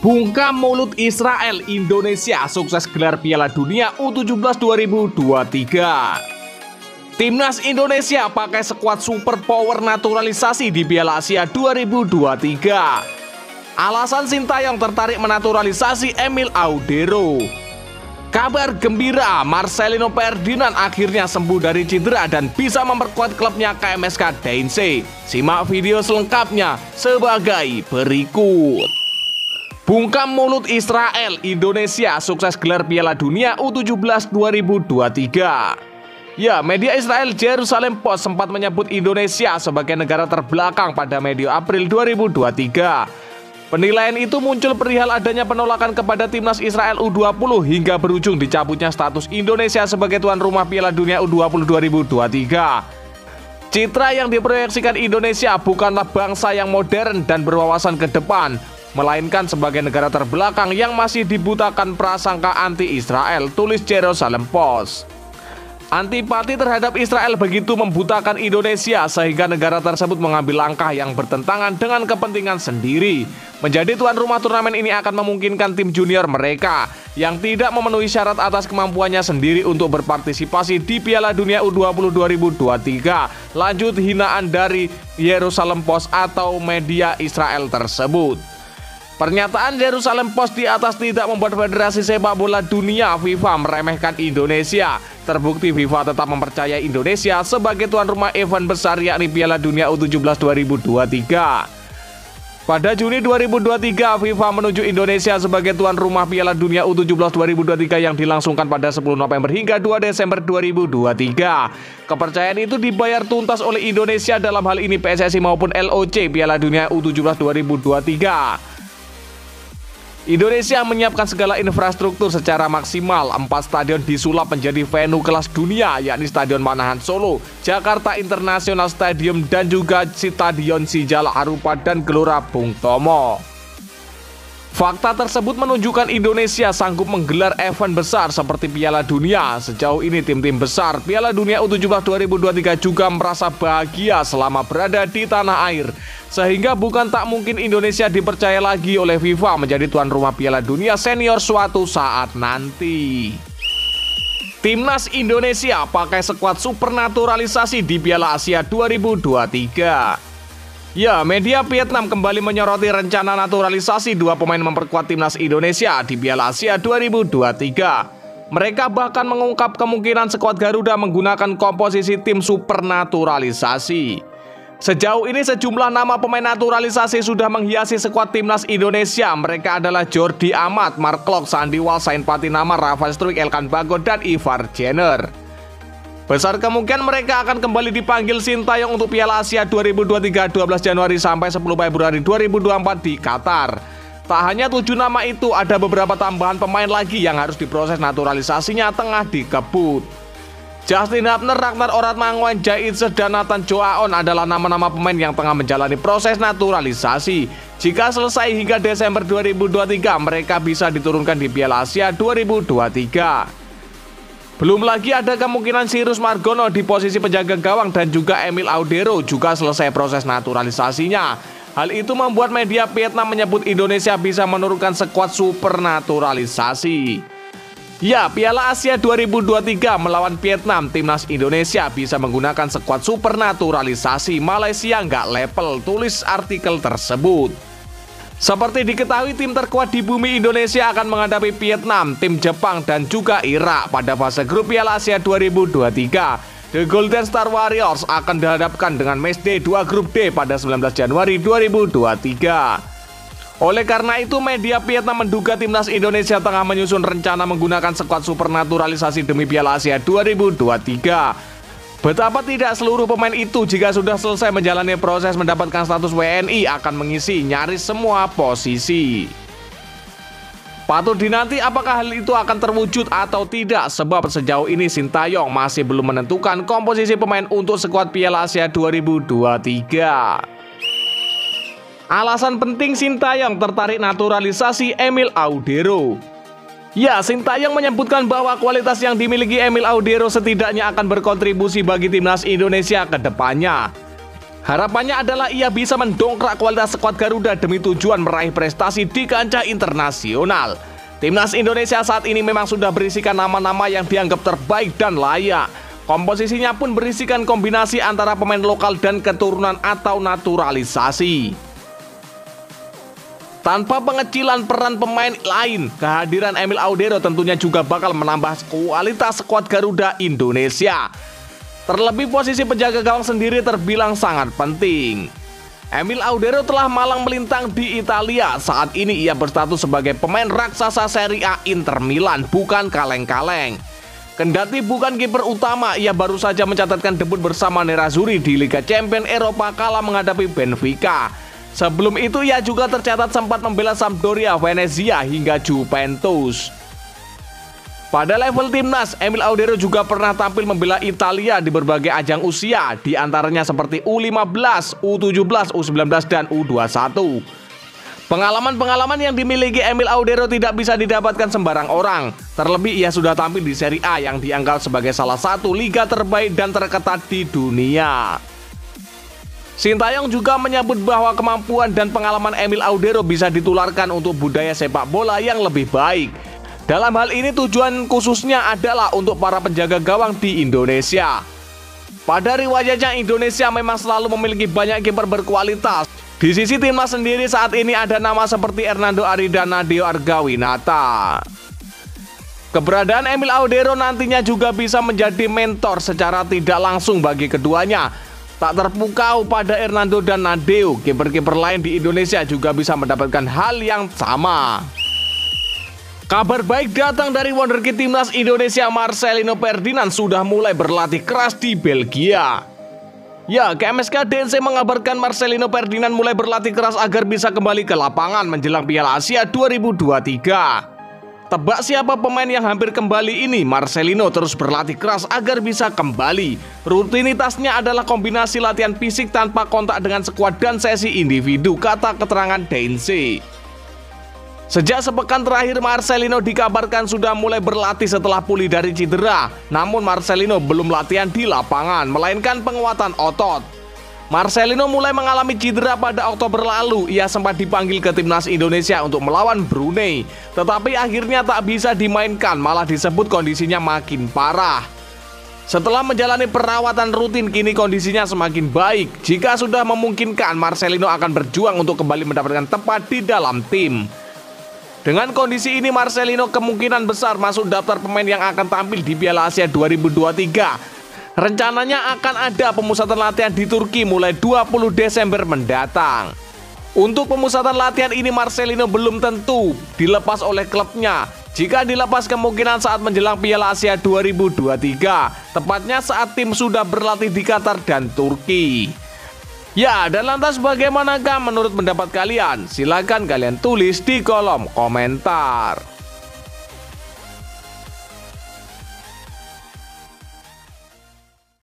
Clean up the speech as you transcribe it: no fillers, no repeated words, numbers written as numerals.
Bungkam mulut Israel, Indonesia sukses gelar Piala Dunia U17 2023. Timnas Indonesia pakai skuad super power naturalisasi di Piala Asia 2023. Alasan Sintayong tertarik menaturalisasi Emil Audero. Kabar gembira, Marcelino Ferdinand akhirnya sembuh dari cedera dan bisa memperkuat klubnya KMSK Deinze. Simak video selengkapnya sebagai berikut. Bungkam mulut Israel, Indonesia sukses gelar Piala Dunia U17 2023. Ya, media Israel Jerusalem Post sempat menyebut Indonesia sebagai negara terbelakang pada medio April 2023. Penilaian itu muncul perihal adanya penolakan kepada timnas Israel U20 hingga berujung dicabutnya status Indonesia sebagai tuan rumah Piala Dunia U20 2023. Citra yang diproyeksikan Indonesia bukanlah bangsa yang modern dan berwawasan ke depan, melainkan sebagai negara terbelakang yang masih dibutakan prasangka anti-Israel, tulis Jerusalem Post. Antipati terhadap Israel begitu membutakan Indonesia sehingga negara tersebut mengambil langkah yang bertentangan dengan kepentingan sendiri. Menjadi tuan rumah turnamen ini akan memungkinkan tim junior mereka yang tidak memenuhi syarat atas kemampuannya sendiri untuk berpartisipasi di Piala Dunia U20 2023. Lanjut hinaan dari Jerusalem Post atau media Israel tersebut. Pernyataan Jerusalem Post di atas tidak membuat Federasi Sepak Bola Dunia FIFA meremehkan Indonesia. Terbukti FIFA tetap mempercayai Indonesia sebagai tuan rumah event besar yakni Piala Dunia U17 2023. Pada Juni 2023, FIFA menunjuk Indonesia sebagai tuan rumah Piala Dunia U17 2023 yang dilangsungkan pada 10 November hingga 2 Desember 2023. Kepercayaan itu dibayar tuntas oleh Indonesia, dalam hal ini PSSI maupun LOC Piala Dunia U17 2023. Indonesia menyiapkan segala infrastruktur secara maksimal. 4 stadion disulap menjadi venue kelas dunia, yakni Stadion Manahan Solo, Jakarta International Stadium, dan juga Stadion Sijala Harupa dan Gelora Bung Tomo. Fakta tersebut menunjukkan Indonesia sanggup menggelar event besar seperti Piala Dunia. Sejauh ini tim-tim besar Piala Dunia U17 2023 juga merasa bahagia selama berada di tanah air. Sehingga bukan tak mungkin Indonesia dipercaya lagi oleh FIFA menjadi tuan rumah Piala Dunia senior suatu saat nanti. Timnas Indonesia pakai skuad supernaturalisasi di Piala Asia 2023. Ya, media Vietnam kembali menyoroti rencana naturalisasi 2 pemain memperkuat timnas Indonesia di Piala Asia 2023. Mereka bahkan mengungkap kemungkinan skuad Garuda menggunakan komposisi tim supernaturalisasi. Sejauh ini sejumlah nama pemain naturalisasi sudah menghiasi skuad timnas Indonesia. Mereka adalah Jordi Amat, Mark Klok, Sandy Walsh, Sain Patinama, Rafael Struijk, Elkan Bagot, dan Ivar Jenner. Besar kemungkinan mereka akan kembali dipanggil Sintayong untuk Piala Asia 2023 12 Januari sampai 10 Februari 2024 di Qatar. Tak hanya 7 nama itu, ada beberapa tambahan pemain lagi yang harus diproses naturalisasinya tengah dikebut. Justin Hubner, Ragnar Oratmanguan, Jaitse, dan Nathan Joaon adalah nama-nama pemain yang tengah menjalani proses naturalisasi. Jika selesai hingga Desember 2023, mereka bisa diturunkan di Piala Asia 2023. Belum lagi ada kemungkinan Cyrus Margono di posisi penjaga gawang dan juga Emil Audero juga selesai proses naturalisasinya. Hal itu membuat media Vietnam menyebut Indonesia bisa menurunkan skuad supernaturalisasi. Ya, Piala Asia 2023 melawan Vietnam, timnas Indonesia bisa menggunakan skuad supernaturalisasi. Malaysia nggak level, tulis artikel tersebut. Seperti diketahui, tim terkuat di bumi Indonesia akan menghadapi Vietnam, tim Jepang, dan juga Irak pada fase grup Piala Asia 2023. The Golden Star Warriors akan dihadapkan dengan matchday 2 grup D pada 19 Januari 2023. Oleh karena itu, media Vietnam menduga timnas Indonesia tengah menyusun rencana menggunakan skuad supernaturalisasi demi Piala Asia 2023. Betapa tidak seluruh pemain itu jika sudah selesai menjalani proses mendapatkan status WNI akan mengisi nyaris semua posisi. Patut dinanti apakah hal itu akan terwujud atau tidak, sebab sejauh ini Sintayong masih belum menentukan komposisi pemain untuk skuad Piala Asia 2023. Alasan penting Sintayong tertarik naturalisasi Emil Audero. Ya, Sintayong menyebutkan bahwa kualitas yang dimiliki Emil Audero setidaknya akan berkontribusi bagi timnas Indonesia ke depannya. Harapannya adalah ia bisa mendongkrak kualitas skuad Garuda demi tujuan meraih prestasi di kancah internasional. Timnas Indonesia saat ini memang sudah berisikan nama-nama yang dianggap terbaik dan layak. Komposisinya pun berisikan kombinasi antara pemain lokal dan keturunan atau naturalisasi. Tanpa pengecilan peran pemain lain, kehadiran Emil Audero tentunya juga bakal menambah kualitas skuad Garuda Indonesia. Terlebih posisi penjaga gawang sendiri terbilang sangat penting. Emil Audero telah malang melintang di Italia. Saat ini ia berstatus sebagai pemain raksasa Serie A Inter Milan, bukan kaleng-kaleng. Kendati bukan kiper utama, ia baru saja mencatatkan debut bersama Nerazzurri di Liga Champions Eropa kala menghadapi Benfica. Sebelum itu ia juga tercatat sempat membela Sampdoria, Venezia hingga Juventus. Pada level timnas, Emil Audero juga pernah tampil membela Italia di berbagai ajang usia, di antaranya seperti U15, U17, U19, dan U21. Pengalaman-pengalaman yang dimiliki Emil Audero tidak bisa didapatkan sembarang orang. Terlebih ia sudah tampil di Serie A yang dianggap sebagai salah satu liga terbaik dan terketat di dunia. Sintayong juga menyebut bahwa kemampuan dan pengalaman Emil Audero bisa ditularkan untuk budaya sepak bola yang lebih baik. Dalam hal ini tujuan khususnya adalah untuk para penjaga gawang di Indonesia. Pada riwayatnya Indonesia memang selalu memiliki banyak kiper berkualitas. Di sisi timnas sendiri saat ini ada nama seperti Hernando Ari dan Nadeo Argawinata. Keberadaan Emil Audero nantinya juga bisa menjadi mentor secara tidak langsung bagi keduanya. Tak terpukau pada Hernando dan Nadeo, kiper-kiper lain di Indonesia juga bisa mendapatkan hal yang sama. Kabar baik datang dari wonderkid timnas Indonesia Marcelino Ferdinand sudah mulai berlatih keras di Belgia. Ya, KMSK DNC mengabarkan Marcelino Ferdinand mulai berlatih keras agar bisa kembali ke lapangan menjelang Piala Asia 2023. Tebak siapa pemain yang hampir kembali ini? Marcelino terus berlatih keras agar bisa kembali. Rutinitasnya adalah kombinasi latihan fisik tanpa kontak dengan skuad dan sesi individu, kata keterangan DNC. Sejak sepekan terakhir Marcelino dikabarkan sudah mulai berlatih setelah pulih dari cedera. Namun Marcelino belum latihan di lapangan, melainkan penguatan otot. Marcelino mulai mengalami cedera pada Oktober lalu. Ia sempat dipanggil ke timnas Indonesia untuk melawan Brunei, tetapi akhirnya tak bisa dimainkan, malah disebut kondisinya makin parah. Setelah menjalani perawatan rutin, kini kondisinya semakin baik. Jika sudah memungkinkan, Marcelino akan berjuang untuk kembali mendapatkan tempat di dalam tim. Dengan kondisi ini, Marcelino kemungkinan besar masuk daftar pemain yang akan tampil di Piala Asia 2023. Rencananya akan ada pemusatan latihan di Turki mulai 20 Desember mendatang. Untuk pemusatan latihan ini Marcelino belum tentu dilepas oleh klubnya. Jika dilepas kemungkinan saat menjelang Piala Asia 2023, tepatnya saat tim sudah berlatih di Qatar dan Turki. Ya, dan lantas bagaimanakah menurut pendapat kalian? Silahkan kalian tulis di kolom komentar.